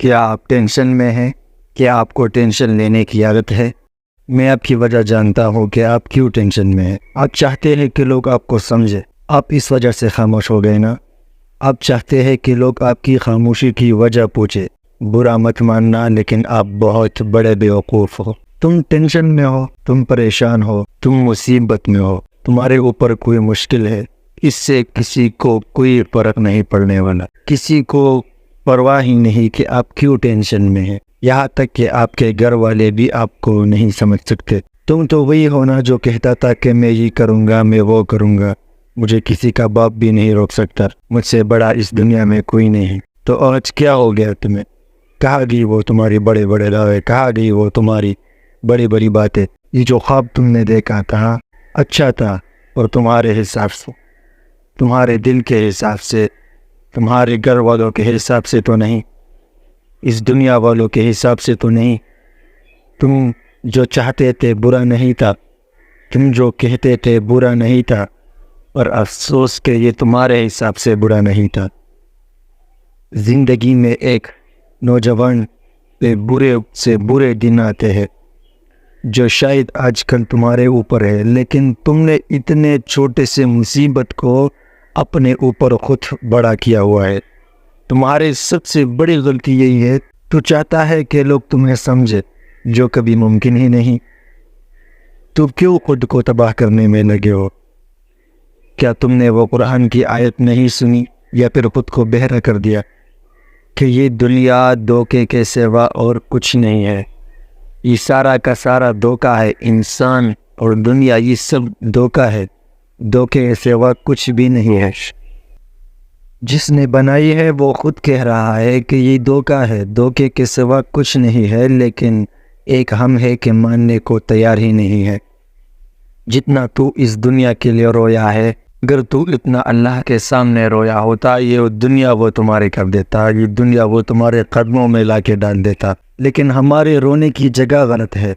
کیا آپ ٹینشن میں ہیں؟ کیا آپ کو ٹینشن لینے کی عادت ہے؟ میں آپ کی وجہ جانتا ہوں کہ آپ کیوں ٹینشن میں ہیں۔ آپ چاہتے ہیں کہ لوگ آپ کو سمجھے، آپ اس وجہ سے خاموش ہو گئے نا۔ آپ چاہتے ہیں کہ لوگ آپ کی خاموشی کی وجہ پوچھے۔ برا مت ماننا، لیکن آپ بہت بڑے بیوقوف ہو۔ تم ٹینشن میں ہو، تم پریشان ہو، تم مصیبت میں ہو، تمہارے اوپر کوئی مشکل ہے، اس سے کسی کو کوئی فرق نہیں پڑنے والا۔ کسی کو پرواہ ہی نہیں کہ آپ کیوں ٹینشن میں ہیں، یہاں تک کہ آپ کے گھر والے بھی آپ کو نہیں سمجھ سکتے۔ تم تو وہی ہونا جو کہتا تھا کہ میں یہ کروں گا، میں وہ کروں گا، مجھے کسی کا باپ بھی نہیں روک سکتا، مجھ سے بڑا اس دنیا میں کوئی نہیں۔ تو آج کیا ہو گیا تمہیں؟ کہاں گئی وہ تمہاری بڑے بڑے دعوے؟ کہاں گئی وہ تمہاری بڑی بڑی باتیں؟ یہ جو خواب تم نے دیکھا تھا اچھا تھا، اور تمہارے حساب سے، تمہارے دل کے حساب سے، تمہارے گھر والوں کے حساب سے تو نہیں، اس دنیا والوں کے حساب سے تو نہیں۔ تم جو چاہتے تھے برا نہیں تھا، تم جو کہتے تھے برا نہیں تھا، اور افسوس کہ یہ تمہارے حساب سے برا نہیں تھا۔ زندگی میں ایک نوجوان پہ برے سے برے دن آتے ہیں جو شاید آج کل تمہارے اوپر ہے، لیکن تم نے اتنے چھوٹے سے مصیبت کو اپنے اوپر خود بڑا کیا ہوا ہے۔ تمہاری سب سے بڑی غلطی یہی ہے، تو چاہتا ہے کہ لوگ تمہیں سمجھے، جو کبھی ممکن ہی نہیں۔ تو کیوں خود کو تباہ کرنے میں لگے ہو؟ کیا تم نے وہ قرآن کی آیت نہیں سنی، یا پھر خود کو بہرا کر دیا کہ یہ دنیا دھوکے کے سوا اور کچھ نہیں ہے؟ یہ سارا کا سارا دھوکہ ہے، انسان اور دنیا یہ سب دھوکہ ہے، دھوکے کے سوا کچھ بھی نہیں ہے۔ جس نے بنائی ہے وہ خود کہہ رہا ہے کہ یہ دھوکہ ہے، دھوکے کے سوا کچھ نہیں ہے، لیکن ایک ہم ہے کہ ماننے کو تیار ہی نہیں ہے۔ جتنا تو اس دنیا کے لیے رویا ہے، اگر تو اتنا اللہ کے سامنے رویا ہوتا، یہ دنیا وہ تمہارے کر دیتا، یہ دنیا وہ تمہارے قدموں میں لا کے ڈال دیتا۔ لیکن ہمارے رونے کی جگہ غلط ہے۔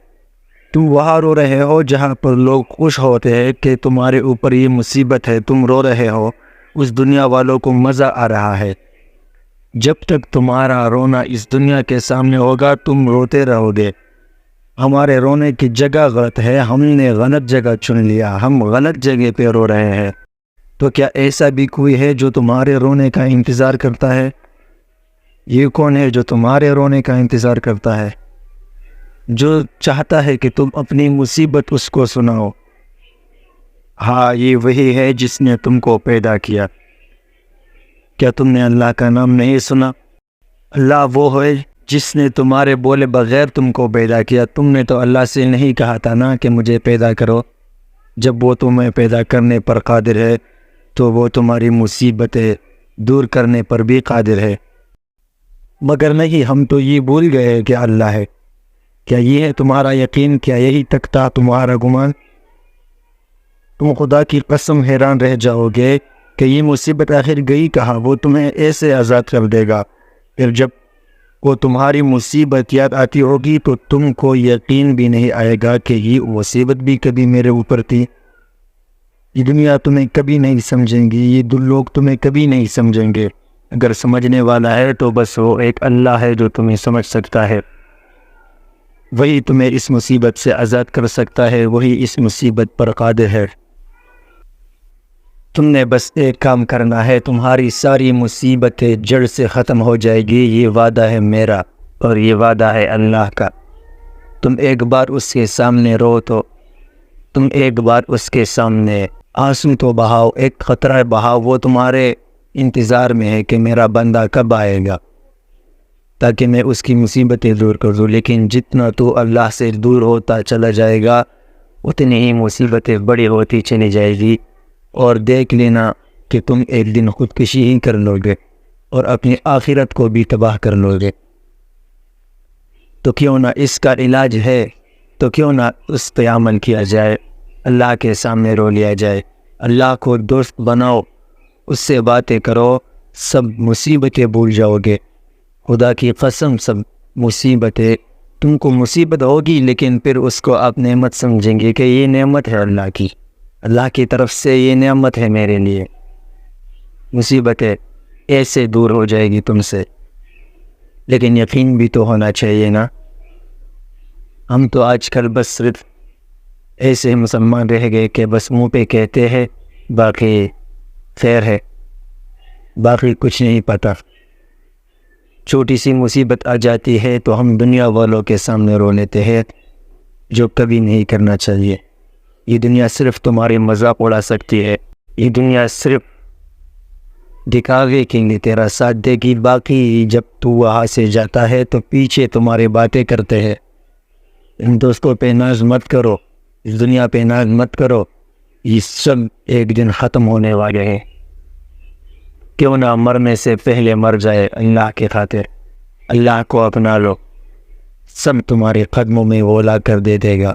تم وہاں رو رہے ہو جہاں پر لوگ خوش ہوتے ہیں کہ تمہارے اوپر یہ مصیبت ہے، تم رو رہے ہو، اس دنیا والوں کو مزہ آ رہا ہے۔ جب تک تمہارا رونا اس دنیا کے سامنے ہوگا تم روتے رہو گے۔ ہمارے رونے کی جگہ غلط ہے، ہم نے غلط جگہ چن لیا، ہم غلط جگہ پہ رو رہے ہیں۔ تو کیا ایسا بھی کوئی ہے جو تمہارے رونے کا انتظار کرتا ہے؟ یہ کون ہے جو تمہارے رونے کا انتظار کرتا ہے؟ جو چاہتا ہے کہ تم اپنی مصیبت اس کو سناؤ۔ ہاں، یہ وہی ہے جس نے تم کو پیدا کیا۔ کیا تم نے اللہ کا نام نہیں سنا؟ اللہ وہ ہے جس نے تمہارے بولے بغیر تم کو پیدا کیا۔ تم نے تو اللہ سے نہیں کہا تھا نا کہ مجھے پیدا کرو۔ جب وہ تمہیں پیدا کرنے پر قادر ہے تو وہ تمہاری مصیبتیں دور کرنے پر بھی قادر ہے۔ مگر نہیں، ہم تو یہ بھول گئے کہ اللہ ہے۔ کیا یہ ہے تمہارا یقین؟ کیا یہی تک تھا تمہارا گمان؟ تم خدا کی قسم حیران رہ جاؤ گے کہ یہ مصیبت آخر گئی کہاں۔ وہ تمہیں ایسے آزاد کر دے گا، پھر جب وہ تمہاری مصیبت یاد آتی ہوگی تو تم کو یقین بھی نہیں آئے گا کہ یہ مصیبت بھی کبھی میرے اوپر تھی۔ یہ دنیا تمہیں کبھی نہیں سمجھیں گی، یہ لوگ تمہیں کبھی نہیں سمجھیں گے۔ اگر سمجھنے والا ہے تو بس وہ ایک اللہ ہے جو تمہیں سمجھ سکتا ہے۔ وہی تمہیں اس مصیبت سے آزاد کر سکتا ہے، وہی اس مصیبت پر قادر ہے۔ تم نے بس ایک کام کرنا ہے، تمہاری ساری مصیبتیں جڑ سے ختم ہو جائے گی۔ یہ وعدہ ہے میرا اور یہ وعدہ ہے اللہ کا۔ تم ایک بار اس کے سامنے رو تو، تم ایک بار اس کے سامنے آنسو تو بہاؤ، ایک قطرہ بہاؤ۔ وہ تمہارے انتظار میں ہے کہ میرا بندہ کب آئے گا تاکہ میں اس کی مصیبتیں دور کر دوں۔ لیکن جتنا تو اللہ سے دور ہوتا چلا جائے گا اتنی ہی مصیبتیں بڑی ہوتی چلی جائے گی، اور دیکھ لینا کہ تم ایک دن خودکشی ہی کر لو گے اور اپنی آخرت کو بھی تباہ کر لو گے۔ تو کیوں نہ اس کا علاج ہے، تو کیوں نہ اس پہ عمل کیا جائے، اللہ کے سامنے رو لیا جائے، اللہ کو دوست بناؤ، اس سے باتیں کرو، سب مصیبتیں بھول جاؤ گے۔ خدا کی قسم سب مصیبتیں، تم کو مصیبت ہوگی لیکن پھر اس کو آپ نعمت سمجھیں گے کہ یہ نعمت ہے اللہ کی طرف سے، یہ نعمت ہے میرے لیے۔ مصیبتیں ایسے دور ہو جائے گی تم سے۔ لیکن یقین بھی تو ہونا چاہیے نا. ہم تو آج کل بس صرف ایسے مسلمان رہ گئے کہ بس منہ پہ کہتے ہیں باقی خیر ہے، باقی کچھ نہیں پتہ. چھوٹی سی مصیبت آ جاتی ہے تو ہم دنیا والوں کے سامنے رو لیتے ہیں، جو کبھی نہیں کرنا چاہیے. یہ دنیا صرف تمہارے مذاق اڑا سکتی ہے، یہ دنیا صرف دکھاوے کے لیے تیرا ساتھ دے گی. باقی جب تو وہاں سے جاتا ہے تو پیچھے تمہارے باتیں کرتے ہیں. ان دوستوں پہ ناز مت کرو، اس دنیا پہ ناز مت کرو، یہ سب ایک دن ختم ہونے والے ہیں. کیوں نہ مرنے سے پہلے مر جائے اللہ کی خاطر. اللہ کو اپنا لو، سب تمہارے قدموں میں وہ لا کر دے دے گا.